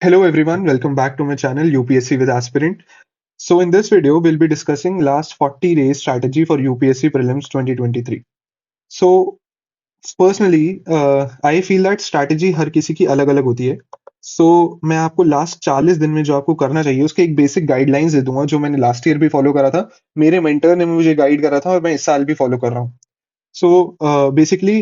Hello everyone, welcome back to my channel UPSC with Aspirant. So in this video, we'll be discussing last 40 days strategy for UPSC Prelims 2023. So personally, I feel that strategy हर किसी की अलग-अलग होती है. So मैं आपको last 40 दिन में जो आपको करना चाहिए उसके एक बेसिक गाइडलाइंस दे दूंगा जो मैंने लास्ट ईयर भी फॉलो करा था. मेरे मेंटर ने मुझे गाइड करा था और मैं इस साल भी फॉलो कर रहा हूँ. सो बेसिकली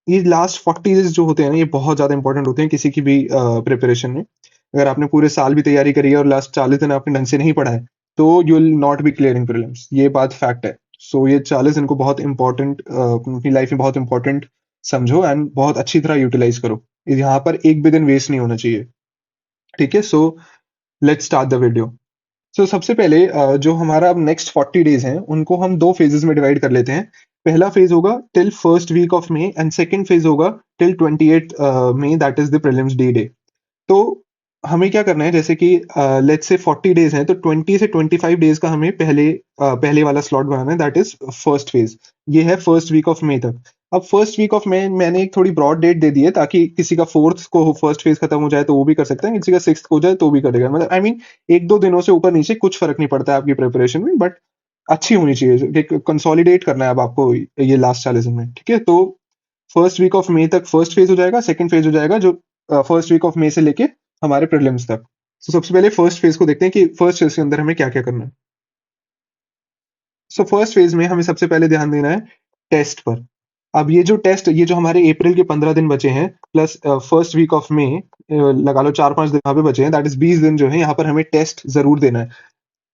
ये लास्ट 40 डेज जो होते हैं ना ये बहुत ज्यादा इंपॉर्टेंट होते हैं किसी की भी प्रिपरेशन में. अगर आपने पूरे साल भी तैयारी करी है और लास्ट 40 दिन आपने ढंग से नहीं पढ़ा है तो you will not be clearing prelims. ये बात फैक्ट है. सो ये 40 दिन को बहुत इंपॉर्टेंट अपनी लाइफ में बहुत इंपॉर्टेंट समझो एंड बहुत अच्छी तरह यूटिलाइज करो. यहाँ पर एक भी दिन वेस्ट नहीं होना चाहिए. ठीक है. So let's start the video. सबसे पहले जो हमारा अब नेक्स्ट 40 डेज हैं उनको हम दो फेजेस में डिवाइड कर लेते हैं. पहला फेज होगा till first week of May and second phase होगा टिल 28 मई, that is the prelims D day. तो हमें क्या करना है, जैसे कि लेट्स से 40 डेज हैं तो 20 से 25 डेज का हमें पहले वाला स्लॉट बनाना है, दैट इज फर्स्ट फेज. ये है फर्स्ट वीक ऑफ मई तक. अब फर्स्ट वीक ऑफ मई मैंने एक थोड़ी ब्रॉड डेट दे दी है ताकि किसी का फोर्थ को फर्स्ट फेज खत्म हो जाए तो वो भी कर सकता है, किसी का सिक्स हो जाए तो भी करेगा. मतलब आई मीन एक दो दिनों से ऊपर नीचे कुछ फर्क नहीं पड़ता है आपकी प्रिपरेशन में, बट अच्छी होनी चाहिए. कंसोलिडेट करना है अब आपको ये लास्ट 40 दिन में. ठीक है. तो फर्स्ट वीक ऑफ मई तक फर्स्ट फेज हो जाएगा, सेकंड फेज हो जाएगा जो फर्स्ट वीक ऑफ मई से लेके हमारे प्रीलिम्स तक. सबसे पहले फर्स्ट फेज को देखते हैं कि फर्स्ट फेज के अंदर हमें क्या क्या करना है. फर्स्ट फेज में हमें सबसे पहले ध्यान देना है टेस्ट पर. अब ये जो हमारे अप्रैल के 15 दिन बचे हैं plus first week of May, लगा लो 4-5 दिन यहाँ पे बचे हैं, दैट इज 20 दिन जो है यहाँ पर हमें टेस्ट जरूर देना है.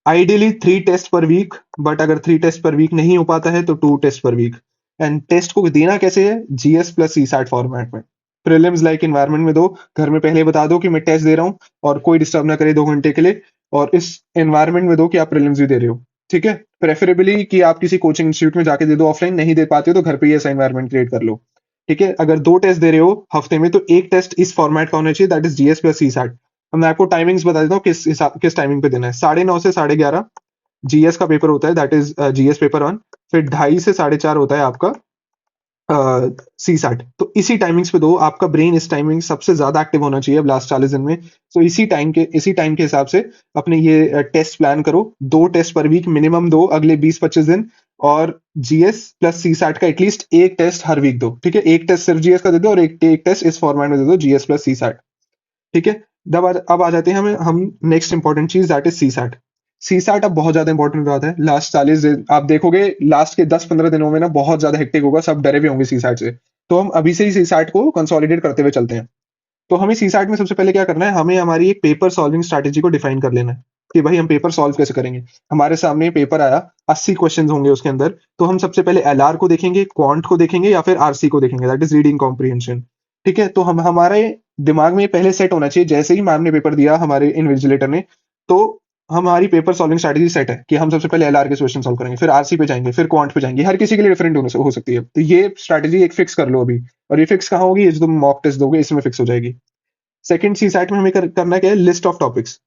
Ideally 3 test per week, but अगर 3 टेस्ट पर वीक नहीं हो पाता है तो 2 test per week. And test को देना कैसे है? जीएस प्लस सीसैट फॉर्मेट में. प्रीलिम्स लाइक एनवायरनमेंट में दो, घर में पहले बता दो कि मैं टेस्ट दे रहा हूँ और कोई डिस्टर्ब ना करे 2 घंटे के लिए, और इस एनवायरनमेंट में दो कि आप प्रीलिम्स भी दे रहे हो. ठीक है. प्रेफरेबली कि आप किसी कोचिंग इंस्टीट्यूट में जाके दे दो, ऑफलाइन नहीं दे पाते हो तो घर पे ही ऐसा एनवायरनमेंट क्रिएट कर लो. ठीक है. अगर 2 टेस्ट दे रहे हो हफ्ते में तो एक टेस्ट इस फॉर्मेट का होना चाहिए, that is GS plus CSAT. मैं आपको टाइमिंग्स बता देता हूँ किस टाइमिंग पे देना है. 9:30 से 11:30 जीएस का पेपर होता है, दैट इज जीएस पेपर 1. फिर 2:30 से 4:30 होता है आपका सी सैट. तो इसी टाइमिंग्स पे दो. आपका ब्रेन इस टाइमिंग सबसे ज्यादा एक्टिव होना चाहिए अब लास्ट 40 दिन में. तो इसी टाइम के हिसाब से अपने ये टेस्ट प्लान करो. 2 टेस्ट पर वीक मिनिमम दो अगले 20-25 दिन, और जीएस प्लस सी सैट का एटलीस्ट एक टेस्ट हर वीक दो. ठीक है. एक टेस्ट सिर्फ जीएस का दे दो और एक टेस्ट इस फॉर्मेट में दे दो, जीएस प्लस सी सैट. ठीक है. अब आ जाते हैं हम नेक्स्ट इंपॉर्टेंट चीज, that is CSAT. CSAT अब बहुत ज्यादा इंपॉर्टेंट बात है. लास्ट 40 दिन आप देखोगे, लास्ट के 10-15 दिनों में ना बहुत ज्यादा हेक्टिक होगा, सब डरे हुए होंगे सी सैट से. तो हम अभी से ही सी सैट को कंसोलिडेट करते हुए चलते हैं. तो हमें सी सैट में सबसे पहले क्या करना है, हमें हमारी एक पेपर सॉल्विंग स्ट्रैटेजी को डिफाइन कर लेना है कि भाई हम पेपर सॉल्व कैसे करेंगे. हमारे सामने पेपर आया, 80 क्वेश्चन होंगे उसके अंदर, तो हम सबसे पहले एलआर को देखेंगे, क्वांट को देखेंगे या फिर आरसी को देखेंगे, दैट इज रीडिंग कॉम्प्रिहेंशन. ठीक है. तो हम हमारे दिमाग में ये पहले सेट होना चाहिए जैसे ही मैम ने पेपर दिया हमारे इन्विजिलेटर ने, तो हमारी पेपर सॉल्विंग स्ट्रैटेजी सेट है कि हम सबसे पहले एलआर के क्वेश्चन सॉल्व करेंगे, फिर आरसी पे जाएंगे, फिर क्वांट पे जाएंगे. हर किसी के लिए डिफरेंट हो सकती है. तो ये स्ट्रैटेजी एक फिक्स कर लो अभी. और ये फिक्स कहाँ होगी? ये जो तुम मॉक टेस्ट दोगे इसमें फिक्स हो जाएगी. सेकंड सी सैट में हमें करना क्या है, list of topics.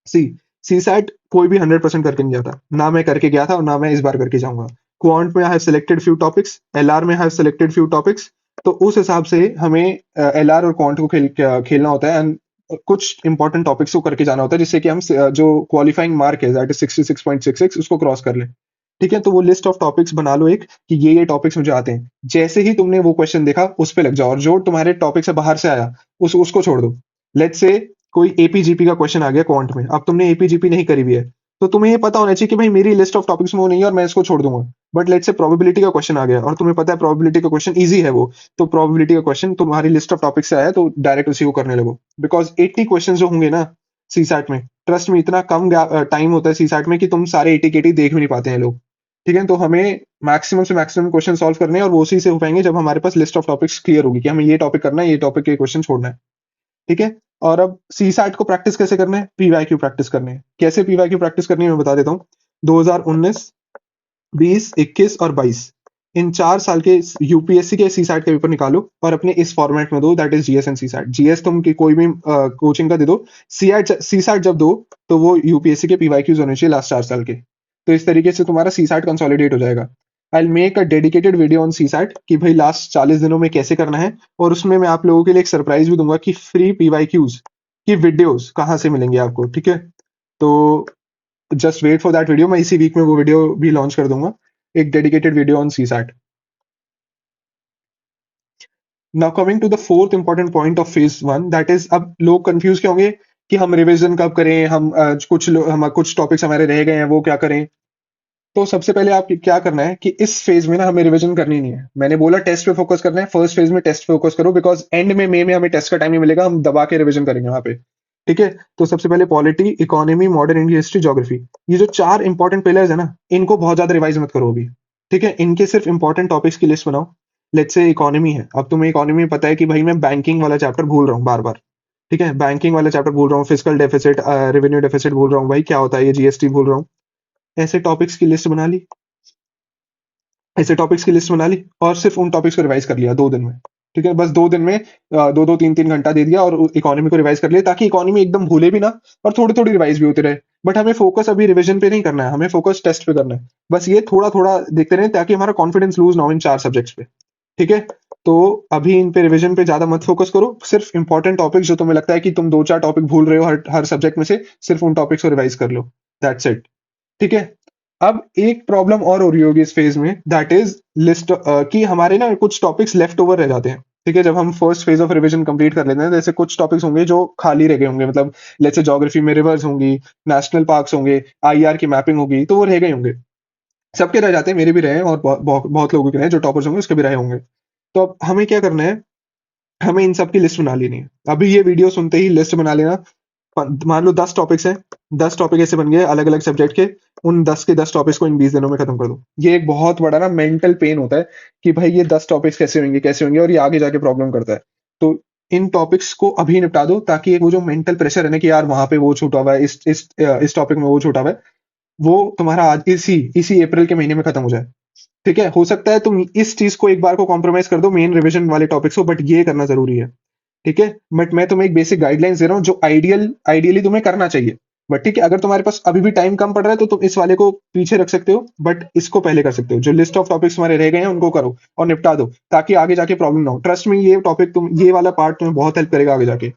C CSAT कोई भी 100% करके नहीं जाता, ना मैं करके गया था और ना मैं इस बार करके जाऊंगा. क्वांट में I have selected few topics, LR में I have selected few topics. तो उस हिसाब से हमें एलआर और क्वांट को खेलना होता है, एंड कुछ इंपॉर्टेंट टॉपिक्स को करके जाना होता है जिससे कि हम जो क्वालिफाइंग मार्क है दैट इज 66.66 उसको क्रॉस कर लें. ठीक है. तो वो लिस्ट ऑफ टॉपिक्स बना लो एक कि ये टॉपिक्स मुझे आते हैं. जैसे ही तुमने वो क्वेश्चन देखा उस पे लग जाओ, और जो तुम्हारे टॉपिक से बाहर से आया उसको छोड़ दो. लेट्स से कोई एपीजीपी का क्वेश्चन आ गया क्वांट में, अब तुमने एपीजीपी नहीं करी हुई है, तो तुम्हें ये पता होना चाहिए कि भाई मेरी लिस्ट ऑफ टॉपिक्स में वो नहीं है और मैं इसको छोड़ दूंगा. बट लेट्स से प्रोबेबिलिटी का क्वेश्चन आ गया और तुम्हें पता है प्रोबेबिलिटी का क्वेश्चन इजी है वो, तो प्रोबेबिलिटी का क्वेश्चन तुम्हारी लिस्ट ऑफ टॉपिक से आया तो डायरेक्ट उसी को करने लगो. बिकॉज 80 क्वेश्चन जो होंगे ना सीसैट में, ट्रस्ट में इतना कम टाइम होता है सीसैट में कि तुम सारे 80 के 80 देख भी नहीं पाते हैं लोग. ठीक है. तो हमें मैक्सिमम से मैक्सिमम क्वेश्चन सॉल्व करने हैं और वो उसी से हो पाएंगे जब हमारे पास लिस्ट ऑफ टॉपिक्स क्लियर होगी कि हमें ये टॉपिक करना है, ये टॉपिक के क्वेश्चन छोड़ना है. ठीक है. और अब सी सैट को प्रैक्टिस कैसे करना है, पीवाईक्यू प्रैक्टिस करनी है. कैसे पीवाईक्यू प्रैक्टिस करनी है मैं बता देता हूँ. 2019, 20, 21 और 22 इन 4 साल के यूपीएससी के सी सैट के पेपर निकालो और अपने इस फॉर्मेट में दो, that is GS and CSAT. GS तुम की कोई भी कोचिंग का दे दो, सी सैट जब दो तो वो यूपीएससी के पीवाईक्यूज होने चाहिए लास्ट 4 साल के. तो इस तरीके से तुम्हारा सी सैट कंसोलिडेट हो जाएगा. I make a dedicated video on CSAT कि भाई लास्ट 40 दिनों में कैसे करना है, और उसमें मैं आप लोगों के लिए एक सरप्राइज भी दूंगा कि फ्री पीवाईक्यूज कि वीडियोस कहाँ से मिलेंगे आपको, ठीक है? तो just wait for that video, मैं इसी वीक में वो वीडियो भी लॉन्च कर दूंगा, एक dedicated video on CSAT. Now coming to the fourth important point of phase one, that is, अब लोग कंफ्यूज क्या होंगे कि हम रिवीजन कब करें, हम कुछ टॉपिक्स हमारे रह गए हैं वो क्या करें। तो सबसे पहले आप क्या करना है कि इस फेज में ना हमें रिवीजन करनी नहीं है। मैंने बोला टेस्ट पे फोकस करना है, फर्स्ट फेज में टेस्ट पे फोकस करो, बिकॉज एंड में मई में हमें टेस्ट का टाइम नहीं मिलेगा, हम दबा के रिवीजन करेंगे वहां पे, ठीक है? तो सबसे पहले polity, economy, modern India history, geography, ये जो चार इंपॉर्टेंट पिलर्स है ना, इनको बहुत ज्यादा रिवाइज मत करो अभी, ठीक है? इनके सिर्फ इंपॉर्टेंट टॉपिक्स की लिस्ट बनाओ। लेट्स से इकोनॉमी है, अब तुम्हें इकोनॉमी में पता है कि भाई मैं बैंकिंग वाला चैप्टर भूल रहा हूँ बार बार, ठीक है? बैंकिंग वाला चैप्टर भूल रहा हूँ, फिजिकल डेफिसिट, रेवेन्यू डेफिसिट भूल रहा हूँ, भाई क्या होता है ये, जीएसटी भूल रहा हूँ। ऐसे टॉपिक्स की लिस्ट बना ली, ऐसे टॉपिक्स की लिस्ट बना ली और सिर्फ उन टॉपिक्स को रिवाइज कर लिया 2 दिन में, ठीक है? बस 2 दिन में 2-2 3-3 घंटा दे दिया और इकोनॉमी को रिवाइज कर लिया, ताकि इकोनॉमी एकदम भूले भी ना और थोड़ी थोड़ी रिवाइज भी होते रहे। बट हमें फोकस अभी रिवीजन पे नहीं करना है, हमें फोकस टेस्ट पे करना है। बस ये थोड़ा थोड़ा देखते रहे ताकि हमारा कॉन्फिडेंस लूज ना हो इन 4 सब्जेक्ट्स पे, ठीक है? तो अभी इन पे रिवीजन पे ज्यादा मत फोकस करो, सिर्फ इंपॉर्टेंट टॉपिक्स जो तुम्हें लगता है कि तुम 2-4 टॉपिक भूल रहे हो हर सब्जेक्ट में से, सिर्फ उन टॉपिक्स को रिवाइज कर लो, दैट्स इट, ठीक है? अब एक प्रॉब्लम और हो रही होगी इस फेज में, दैट इज लिस्ट, कि हमारे ना कुछ टॉपिक्स लेफ्ट ओवर रह जाते हैं, ठीक है? जब हम first phase of revision complete कर लेते हैं, जैसे कुछ टॉपिक्स होंगे जो खाली रह गए होंगे, मतलब लेट्स से ज्योग्राफी में रिवर्स होंगी, नेशनल पार्क्स होंगे, आईआर की मैपिंग होगी, तो वो रह गए होंगे। सबके रह जाते हैं, मेरे भी रहे हैं और बहुत लोगों के रहे हैं, जो टॉपर्स होंगे उसके भी रहे होंगे। तो अब हमें क्या करना है, हमें इन सब की लिस्ट बना लेनी है। अभी ये वीडियो सुनते ही लिस्ट बना लेना। मान लो 10 टॉपिक्स हैं, 10 टॉपिक ऐसे बन गए अलग अलग सब्जेक्ट के, उन 10 के 10 टॉपिक्स को इन 20 दिनों में खत्म कर दो। ये एक बहुत बड़ा ना मेंटल पेन होता है कि भाई ये 10 टॉपिक्स कैसे होंगे और ये आगे जाके प्रॉब्लम करता है। तो इन टॉपिक्स को अभी निपटा दो, ताकि वो जो मेंटल प्रेशर है ना कि यार वहां पे वो छूटा हुआ है, इस टॉपिक में वो छूटा हुआ है, वो तुम्हारा आज इसी इसी अप्रैल के महीने में खत्म हो जाए, ठीक है? हो सकता है तुम इस चीज को एक बार को कॉम्प्रोमाइज कर दो मेन रिवीजन वाले टॉपिक्स को, बट ये करना जरूरी है, ठीक है? बट मैं तुम्हें एक बेसिक गाइडलाइंस दे रहा हूँ जो आइडियली तुम्हें करना चाहिए। बट ठीक है, अगर तुम्हारे पास अभी भी टाइम कम पड़ रहा है तो तुम इस वाले को पीछे रख सकते हो, बट इसको पहले कर सकते हो। जो लिस्ट ऑफ टॉपिक्स तुम्हारे रह गए हैं उनको करो और निपटा दो, ताकि आगे जाके प्रॉब्लम ना हो। ट्रस्ट में, ये टॉपिक ये वाला पार्ट तुम्हें बहुत हेल्प करेगा आगे जाके,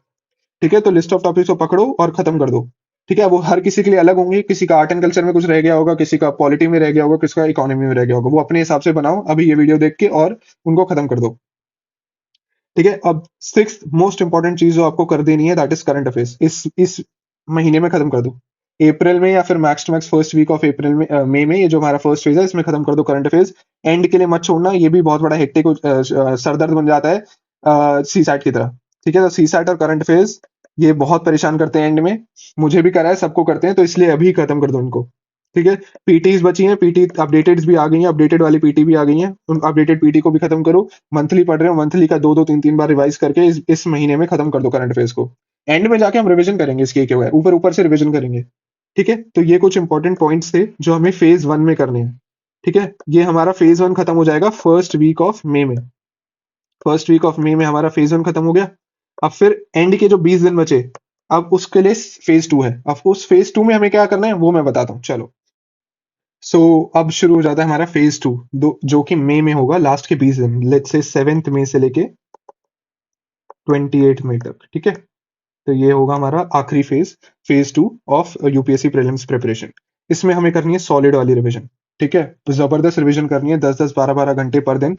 ठीक है? तो लिस्ट ऑफ टॉपिक्स को पकड़ो और खत्म कर दो, ठीक है? वो हर किसी के लिए अलग होंगे, किसी का आर्ट एंड कल्चर में कुछ रह गया होगा, किसी का पॉलिटी में रह गया होगा, किसी का इकोनॉमी में रह गया होगा, वो अपने हिसाब से बनाओ अभी ये वीडियो देख के और उनको खत्म कर दो, ठीक है? अब सिक्स मोस्ट इंपॉर्टेंट चीज जो आपको कर देनी है, दैट इज करंट अफेयर्स, इस महीने में खत्म कर दो। अप्रैल में या फिर max to max first week of April में, मई में, ये जो हमारा फर्स्ट फेज है इसमें खत्म कर दो करंट अफेयर्स। एंड के लिए मत छोड़ना, ये भी बहुत बड़ा हेक्टिक सरदर्द बन जाता है सी सैट की तरह, ठीक है? तो सी सैट और करंट अफेयर्स ये बहुत परेशान करते हैं एंड में, मुझे भी करा है, सबको करते हैं, तो इसलिए अभी खत्म कर दो इनको, ठीक है? पीटीज बची हैं, पीटी अपडेटेड भी आ गई हैं, अपडेटेड वाली पीटी भी आ गई हैं, उन अपडेटेड पीटी को भी खत्म करो। मंथली पढ़ रहे हो, मंथली का 2-2 3-3 बार रिवाइज करके इस महीने में खत्म कर दो करंट अफेयर्स को। एंड में जाके हम रिवीजन करेंगे इसके, एक ऊपर ऊपर से रिवीजन करेंगे, ठीक है? तो ये कुछ इंपॉर्टेंट पॉइंट्स थे जो हमें फेज वन में करने हैं, ठीक है? ये हमारा फेज वन खत्म हो जाएगा फर्स्ट वीक ऑफ मई में, फर्स्ट वीक ऑफ मई में हमारा फेज वन खत्म हो गया। अब फिर एंड के जो 20 दिन बचे, अब उसके लिए फेज टू है। अब उस फेज टू में हमें क्या करना है वो मैं बताता हूँ, चलो। अब शुरू हो जाता है हमारा फेज टू, जो कि मई में होगा, लास्ट के 20 दिन, लेट्स से 7 मई से लेके 28 मई तक, ठीक है? तो ये होगा हमारा आखिरी phase, phase two of UPSC prelims preparation. इसमें हमें करनी है सॉलिड वाली रिवीजन, ठीक है? तो जबरदस्त रिवीजन करनी है, 10-10 12-12 घंटे पर दिन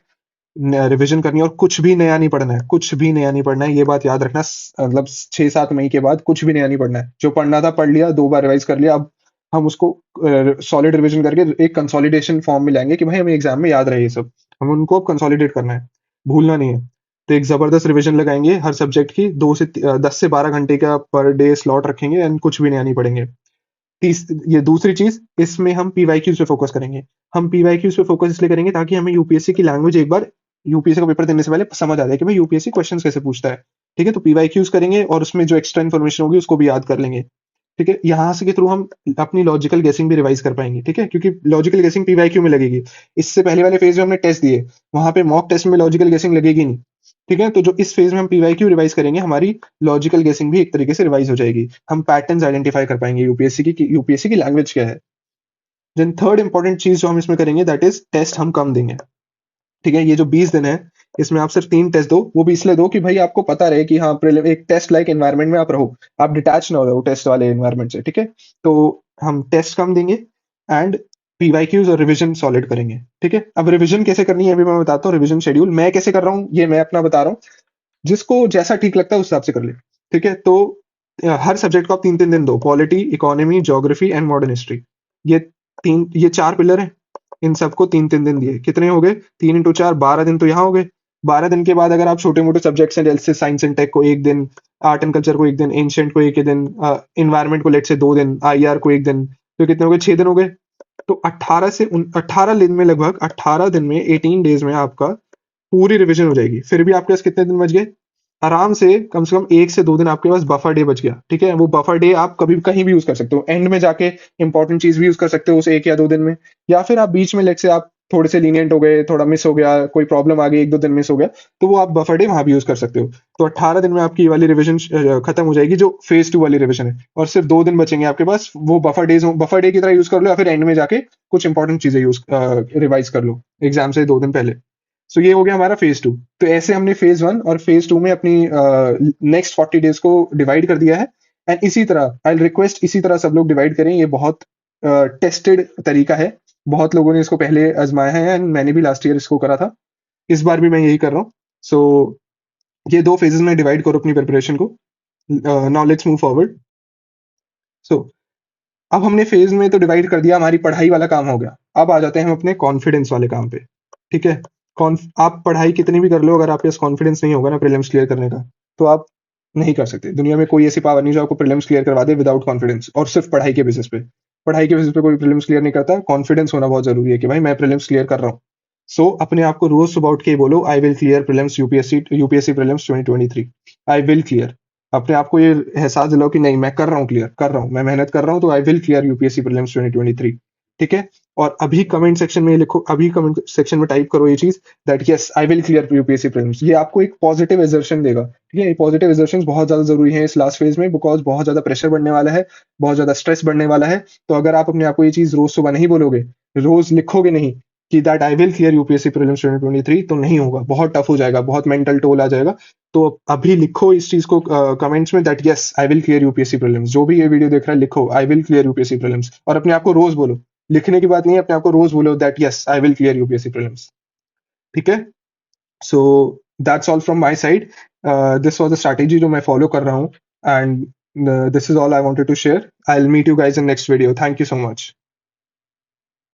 रिवीजन करनी है, और कुछ भी नया नहीं पढ़ना है, कुछ भी नया नहीं पढ़ना है, ये बात याद रखना। मतलब 6-7 मई के बाद कुछ भी नया नहीं पढ़ना है, जो पढ़ना था पढ़ लिया, 2 बार रिवाइज कर लिया। अब हम उसको सॉलिड रिवीजन करके एक कंसोलिडेशन फॉर्म में लाएंगे कि भाई हमें एग्जाम में याद रहे ये सब, हम उनको अब कंसोलिडेट करना है, भूलना नहीं है। तो एक जबरदस्त रिवीजन लगाएंगे हर सब्जेक्ट की, 10 से 12 घंटे का पर डे स्लॉट रखेंगे एंड कुछ भी नया नहीं पढ़ेंगे। ये दूसरी चीज, इसमें हम पीवाईक्यूज पे फोकस करेंगे। हम पीवाईक्यूज पे फोकस इसलिए करेंगे ताकि हमें यूपीएससी की लैंग्वेज एक बार यूपीएससी का पेपर देने से पहले समझ आ जाए कि भाई यूपीएससी क्वेश्चंस कैसे पूछता है, ठीक है? तो पीवाईक्यूज करेंगे और उसमें जो एक्स्ट्रा इन्फॉर्मेशन होगी उसको भी याद कर लेंगे, ठीक है? यहाँ से के थ्रू हम अपनी लॉजिकल गेसिंग भी रिवाइज कर पाएंगे, ठीक है? क्योंकि लॉजिकल गेसिंग पीवाईक्यू में लगेगी। इससे पहले वाले फेज में हमने टेस्ट दिए, वहां पे मॉक टेस्ट में लॉजिकल गेसिंग लगेगी नहीं, ठीक है? तो जो इस फेज में हम पीवाईक्यू रिवाइज करेंगे, हमारी लॉजिकल गेसिंग भी एक तरीके से रिवाइज हो जाएगी। हम पैटर्न्स आइडेंटिफाई कर पाएंगे यूपीएससी की लैंग्वेज क्या है। देन थर्ड इंपॉर्टेंट चीज जो हम इसमें करेंगे, दैट इज टेस्ट हम कम देंगे, ठीक है? ये जो 20 दिन है, इसमें आप सिर्फ 3 टेस्ट दो, वो भी इसलिए दो कि भाई आपको पता रहे कि हाँ एक टेस्ट लाइक एनवायरनमेंट में आप रहो, आप डिटैच ना हो रहो टेस्ट वाले एनवायरनमेंट से, ठीक है। तो हम टेस्ट कम देंगे एंड पीवाईक्यूज और रिवीजन सॉलिड करेंगे, ठीक है। अब रिवीजन कैसे करनी है अभी मैं बताता हूँ। रिवीजन शेड्यूल मैं कैसे कर रहा हूँ ये मैं अपना बता रहा हूँ, जिसको जैसा ठीक लगता है उस हिसाब से कर ले, ठीक है। तो हर सब्जेक्ट को आप 3-3 दिन दो, polity, economy, geography and modern history. ये ये 4 पिलर हैं, इन सबको 3-3 दिन दिए। कितने हो गए? 3 इंटू 4 12 दिन तो यहाँ हो गए। 12 दिन के बाद अगर आप छोटे मोटे सब्जेक्ट्स हैं जैसे साइंस एंड टेक को 1 दिन, आर्ट एंड कल्चर को 1 दिन, एंशिएंट को 1 दिन, इन्वायरमेंट को लेट से 2 दिन, आईआर को 1 दिन, तो कितने हो गए? 6 दिन हो गए। तो 18 दिन में, लगभग 18 दिन में, 18 डेज में आपका पूरी रिवीजन हो जाएगी। फिर भी आपके पास कितने दिन बच गए? आराम से कम 1 से 2 दिन आपके पास बफर डे बच गया, ठीक है। वो बफर डे आप कभी कहीं भी यूज कर सकते हो, एंड में जाके इंपॉर्टेंट चीज भी यूज कर सकते हो उस 1 या 2 दिन में, या फिर आप बीच में लेट से आप थोड़े से लीनियंट हो गए, थोड़ा मिस हो गया, कोई प्रॉब्लम आ गई, 1-2 दिन मिस हो गया, तो वो आप बफर डे वहां भी यूज कर सकते हो। तो 18 दिन में आपकी ये वाली रिविजन खत्म हो जाएगी, जो फेज 2 वाली रिविजन है, और सिर्फ 2 दिन बचेंगे आपके पास। वो बफर डे की तरह यूज कर लो, या फिर एंड में जाके कुछ इंपॉर्टेंट चीजें यूज रिवाइज कर लो एग्जाम से 2 दिन पहले। सो ये हो गया हमारा फेज 2। तो ऐसे हमने फेज 1 और फेज 2 में अपनी नेक्स्ट 40 डेज को डिवाइड कर दिया है। एंड इसी तरह आई रिक्वेस्ट इसी तरह सब लोग डिवाइड करें। ये बहुत टेस्टेड तरीका है, बहुत लोगों ने इसको पहले आजमाया है, एंड मैंने भी लास्ट ईयर इसको करा था, इस बार भी मैं यही कर रहा हूँ। सो ये 2 फेजेस में डिवाइड करो अपनी प्रिपरेशन को। Now let's move forward. So अब हमने फेज में तो डिवाइड कर दिया, हमारी पढ़ाई वाला काम हो गया। अब आ जाते हैं हम अपने कॉन्फिडेंस वाले काम पे, ठीक है। आप पढ़ाई कितनी भी कर लो, अगर आपके पास कॉन्फिडेंस नहीं होगा ना प्रीलिम्स क्लियर करने का, तो आप नहीं कर सकते। दुनिया में कोई ऐसी पावर नहीं जो आपको प्रीलिम्स क्लियर करवा दे विदाउट कॉन्फिडेंस, और सिर्फ पढ़ाई के बेसिस पे। पढ़ाई के बेसिस पे कोई प्रीलिम्स क्लियर नहीं करता। कॉन्फिडेंस होना बहुत जरूरी है कि भाई मैं प्रीलिम्स क्लियर कर रहा हूँ। सो अपने आप को रोज सुबह उठ के बोलो, आई will clear prelims UPSC prelims 2023। I will clear. अपने आप को ये एहसास दिलाओ कि नहीं, मैं कर रहा हूँ, क्लियर कर रहा हूँ, मैं मेहनत कर रहा हूँ, तो आई विल क्लियर यूपीएससी प्रीलिम्स 2023, ठीक है। और अभी कमेंट सेक्शन में लिखो, अभी कमेंट सेक्शन में टाइप करो ये चीज, that yes I will clear UPSC prelims. ये आपको एक पॉजिटिव एजर्शन देगा, ठीक है। ये पॉजिटिव एजर्शन बहुत ज्यादा जरूरी है इस लास्ट फेज में, बिकॉज बहुत ज्यादा प्रेशर बढ़ने वाला है, बहुत ज्यादा स्ट्रेस बढ़ने वाला है। तो अगर आप अपने आप को ये चीज रोज सुबह नहीं बोलोगे, रोज लिखोगे नहीं कि that I will clear UPSC prelims 2023, तो नहीं होगा, बहुत टफ हो जाएगा, बहुत मेंटल टोल आ जाएगा। तो अभी लिखो इस चीज को कमेंट्स में, that yes I will clear UPSC prelims. जो भी ये वीडियो देख रहा है लिखो आई विल क्लियर यूपीएससी प्रीलिम्स, और अपने आप को रोज बोलो। लिखने की बात नहीं है, अपने आप को रोज बोलो that yes I will clear UPSC prelims, ठीक है। So that's all from my side. This was the strategy जो मैं फॉलो कर रहा हूँ, and this is all I wanted to share. I will meet you guys in next video. Thank you so much.